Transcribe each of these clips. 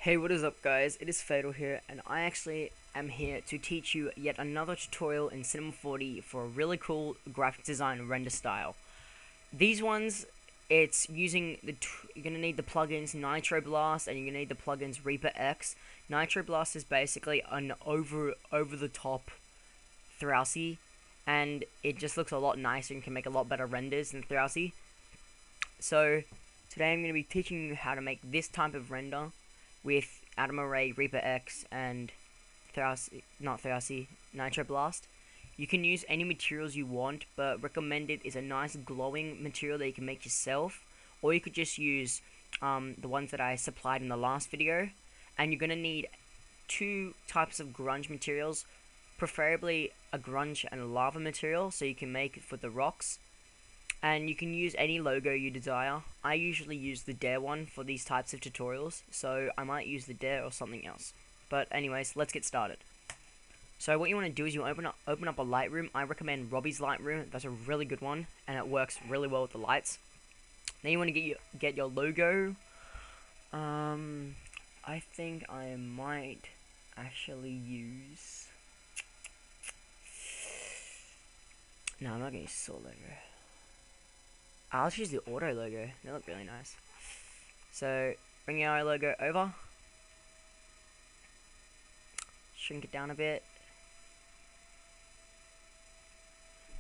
Hey, what is up guys? It is Fataal here, and I actually am here to teach you yet another tutorial in Cinema 4D for a really cool graphic design render style. These ones, it's using you're going to need the plugins Nitroblast, and you're going to need the plugins Reeper X. Nitroblast is basically an over-the-top Throwsy, and it just looks a lot nicer and can make a lot better renders than Throwsy. So, today I'm going to be teaching you how to make this type of render with Atom Array, Reaper X, and Nitroblast. You can use any materials you want, but recommended is a nice glowing material that you can make yourself, or you could just use the ones that I supplied in the last video. And you're going to need two types of grunge materials, preferably a grunge and a lava material, so you can make it for the rocks. And you can use any logo you desire. I usually use the Dare one for these types of tutorials, so I might use the Dare or something else. But anyways, let's get started. So what you want to do is you open up a Lightroom. I recommend Robbie's Lightroom. That's a really good one, and it works really well with the lights. Then you want to get your logo. I think I might actually use. No, I'm not gonna use Saw logo. I'll just use the auto logo. They look really nice. So bring our logo over, shrink it down a bit,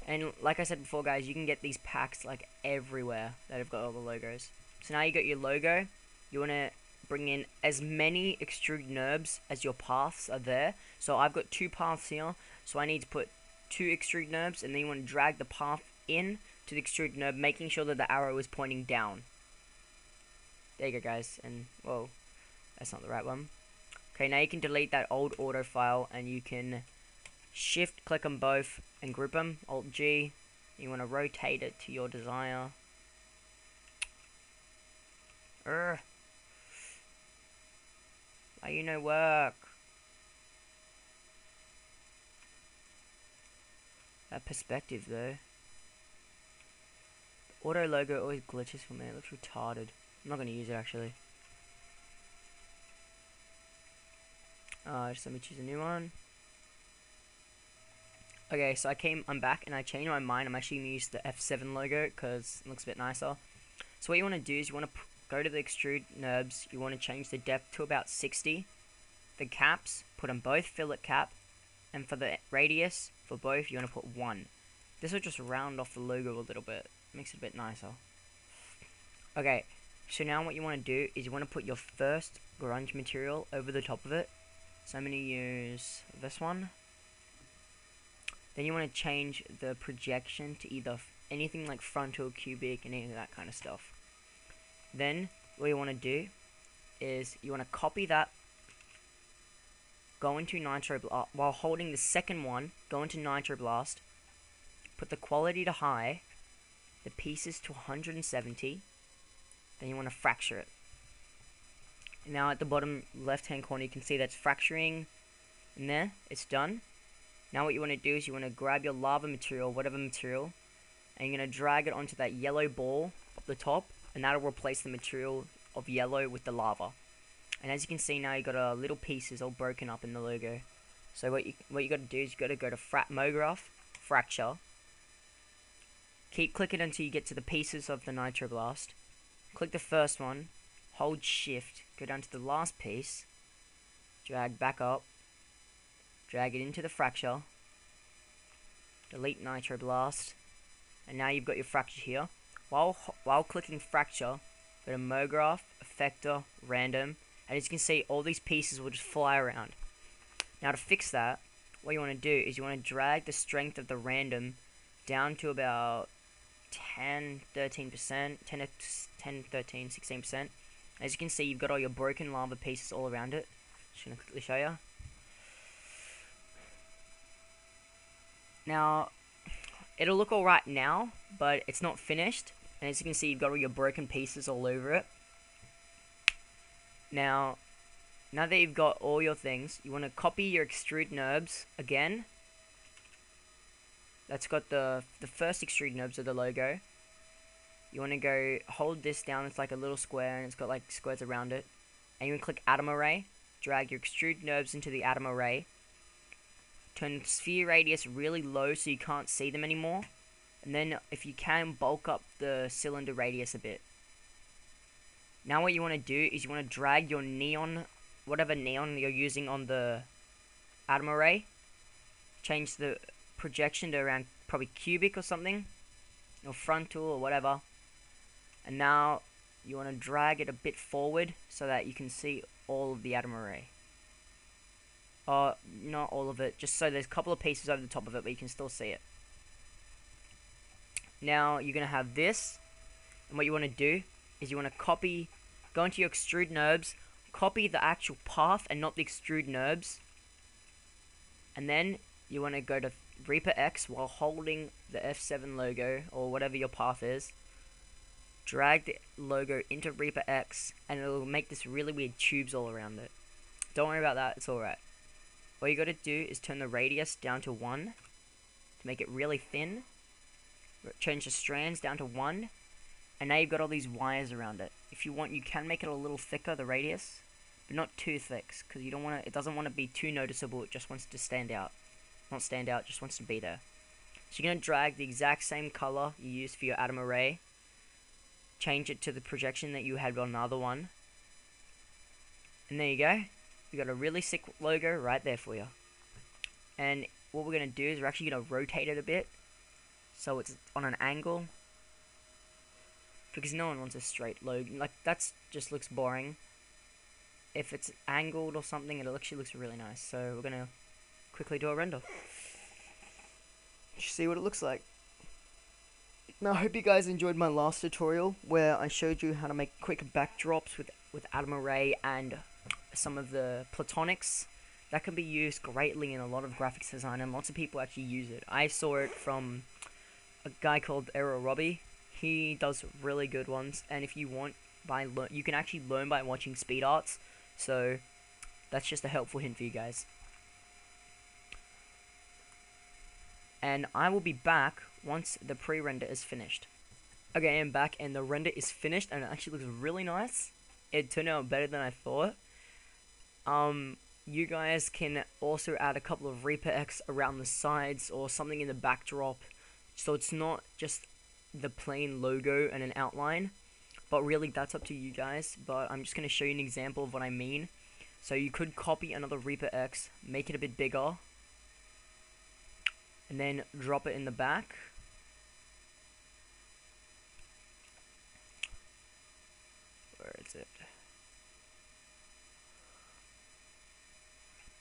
and like I said before, guys, you can get these packs like everywhere that have got all the logos. So now you got your logo. You want to bring in as many extrude NURBS as your paths are there. So I've got two paths here, so I need to put two extrude NURBS, and then you want to drag the path in to the extrude NURB, making sure that the arrow is pointing down. There you go, guys. And whoa, that's not the right one. Okay, now you can delete that old auto file, and you can shift click them both and group them. Alt G. You want to rotate it to your desire. Why you no work? That perspective though. Auto logo always glitches for me. It looks retarded. I'm not going to use it actually. Just let me choose a new one. Okay, so I'm back and I changed my mind. I'm actually going to use the F7 logo because it looks a bit nicer. So what you want to do is you want to go to the extrude NURBS. You want to change the depth to about 60. The caps, put them both fillet cap. And for the radius, for both, you want to put 1. This will just round off the logo a little bit. Makes it a bit nicer. Okay, so now what you want to do is you want to put your first grunge material over the top of it. So I'm going to use this one. Then you want to change the projection to either anything like frontal, cubic, and any of that kind of stuff. Then what you want to do is you want to copy that, go into Nitroblast, while holding the second one, go into Nitroblast, put the quality to high, the pieces to 170, then you want to fracture it. Now at the bottom left hand corner you can see that's fracturing, and there, it's done. Now what you want to do is you want to grab your lava material, whatever material, and you're going to drag it onto that yellow ball up the top, and that'll replace the material of yellow with the lava. And as you can see now, you got little pieces all broken up in the logo. So what you got to do is you got to go to MoGraph, fracture. Keep clicking until you get to the pieces of the Nitroblast. Click the first one, hold shift, go down to the last piece, drag back up, drag it into the fracture, delete Nitroblast, and now you've got your fracture here. While clicking fracture, go to MoGraph, Effector, Random, and as you can see, all these pieces will just fly around. Now to fix that, what you want to do is you want to drag the strength of the random down to about 10, 13%, 10, 13, 16%. As you can see, you've got all your broken lava pieces all around it. Just going to quickly show you. Now, it'll look alright now, but it's not finished. And as you can see, you've got all your broken pieces all over it. Now that you've got all your things, you want to copy your extrude NURBS again. That's got the first extrude NURBS of the logo. You want to go hold this down. It's like a little square, and it's got like squares around it. and you're going to click atom array, drag your extrude NURBS into the atom array, turn the sphere radius really low so you can't see them anymore, and then if you can, bulk up the cylinder radius a bit. Now what you want to do is you want to drag your neon, whatever neon you're using on the atom array, change the projection to around probably cubic or something, or frontal or whatever, and now you want to drag it a bit forward so that you can see all of the atom array. Not all of it, just so there's a couple of pieces over the top of it, but you can still see it. Now you're going to have this, and what you want to do is you want to go into your extrude NURBS, copy the actual path and not the extrude NURBS, and then you want to go to Reeper X while holding the F7 logo, or whatever your path is, drag the logo into Reaper X, and it'll make this really weird tubes all around it. Don't worry about that, it's alright. All you gotta do is turn the radius down to 1 to make it really thin, change the strands down to 1, and now you've got all these wires around it. If you want, you can make it a little thicker, the radius, but not too thick, because you don't want it doesn't want to be too noticeable. It just wants to stand out. Not stand out, just wants to be there. So you're going to drag the exact same color you used for your atom array, change it to the projection that you had on another one, and there you go. You got a really sick logo right there for you. And what we're going to do is we're actually going to rotate it a bit so it's on an angle, because no one wants a straight logo. Like, that's just looks boring. If it's angled or something, it actually looks really nice. So we're going to quickly do a render. Just see what it looks like. Now, I hope you guys enjoyed my last tutorial where I showed you how to make quick backdrops with atom array and some of the platonics. That can be used greatly in a lot of graphics design, and lots of people actually use it. I saw it from a guy called Aero Robbie. He does really good ones, and if you want, you can actually learn by watching speed arts. So that's just a helpful hint for you guys. And I will be back once the pre-render is finished. Okay, I'm back, and the render is finished, and it actually looks really nice. It turned out better than I thought. You guys can also add a couple of Reeper X around the sides or something in the backdrop, so it's not just the plain logo and an outline, but really that's up to you guys. But I'm just going to show you an example of what I mean. So you could copy another Reeper X, make it a bit bigger, and then drop it in the back. Where is it?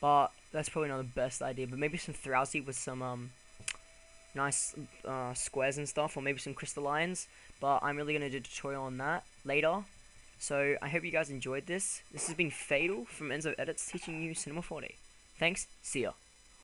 But that's probably not the best idea, but maybe some Throwsy with some nice squares and stuff, or maybe some crystallines. But I'm really going to do a tutorial on that later. So I hope you guys enjoyed this. This has been Fataal from Enzo Edits, teaching you Cinema 4D. Thanks, see ya.